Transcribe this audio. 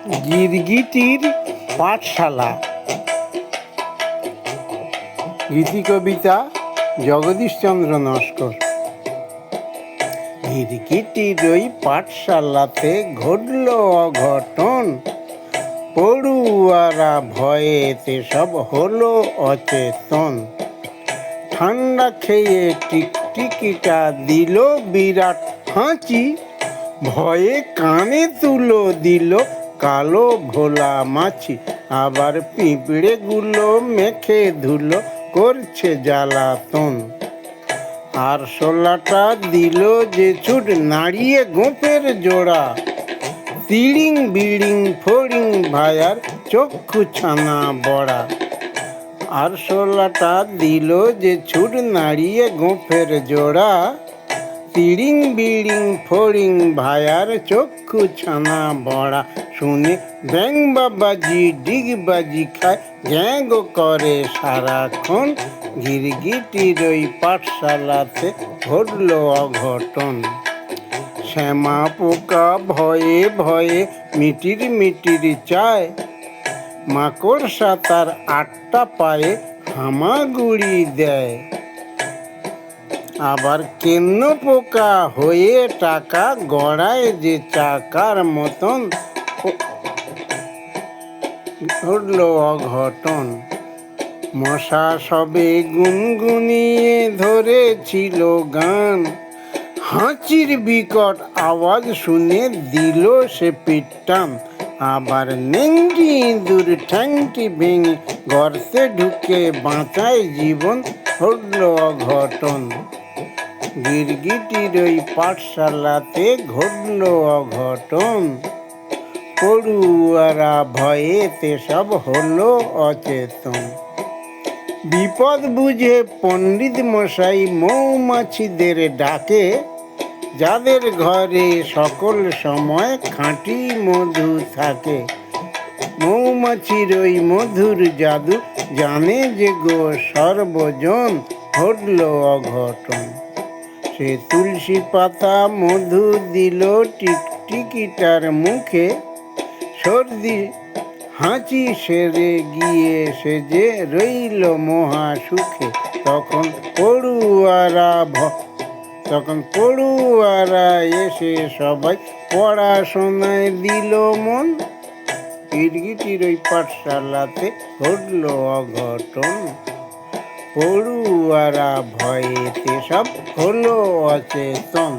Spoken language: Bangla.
গিরগিটির পাঠশালা। গীতি কবিতা জগদীশচন্দ্র নস্কর। গিরগিটির ওই পাঠশালাতে ঘটল অঘটন, পড়ুয়ারা ভয়েতে সব হলো অচেতন। ঠান্ডা খেয়ে টিকটিকিটা দিল বিরাট হাঁচি, ভয়ে কানে তুলো দিল কালো ভোলা মাছি। আবার পিঁপড়েগুলো মেখে ধুলো করছে জ্বালাতন। আরশোলাটা দিল যে ছুট নাড়িয়ে গোঁফের জোড়া, তিড়িং বিড়িং ফড়িং ভায়ার চক্ষু ছানা বড়া। আরশোলাটা দিল যে ছুট নাড়িয়ে গোঁফের জোড়া, তিড়িং বিড়িং ফড়িং ভায়ার চক্ষু ছানা বড়া। শুনে ব্যাং বাবাজি ডিগবাজি খায়, গ্যাঁগো করে সারাক্ষণ। গিরগিটির ওই পাঠশালাতে ঘটল অঘটন। শ্যামা পোকা ভয়ে ভয়ে মিটির মিটির চায়, মাকড়সা তার 8টা পায়ে হামাগুড়ি দেয়। আবার কেন্ন পোকা হয়ে টাকা গড়ায় যে চাকার মতন। ঘটল অঘটন। মশা সবে গুনগুনিয়ে ধরেছিল গান, হাঁচির বিকট আওয়াজ শুনে দিল সে পিটান। আবার নেংটি ইঁদুর ঠ্যাংটি ভেঙে গর্তে ঢুকে বাঁচায় জীবন। ঘটল অঘটন। গিরগিটির ওই পাঠশালাতে ঘটল অঘটন, পড়ুয়ারা ভয়েতে সব হলো অচেতন। বিপদ বুঝে পণ্ডিত মশাই মৌমাছিদের ডাকে, যাদের ঘরে সকল সময় খাঁটি মধু থাকে। মৌমাছির ওই মধুর জাদু জানে যে গো সর্বজন। ঘটল অঘটন। সে তুলসী পাতা মধু দিল টিকটিকিটার মুখে, সর্দি হাঁচি সেরে গিয়ে সে যে রইল মহা সুখে। তখন পড়ুয়ারা এসে সবাই পড়াশোনায় দিল মন। গিরগিটির ওই পাঠশালাতে ঘটল অঘটন, পড়ুয়ারা ভয়েতে সব হলো অচেতন।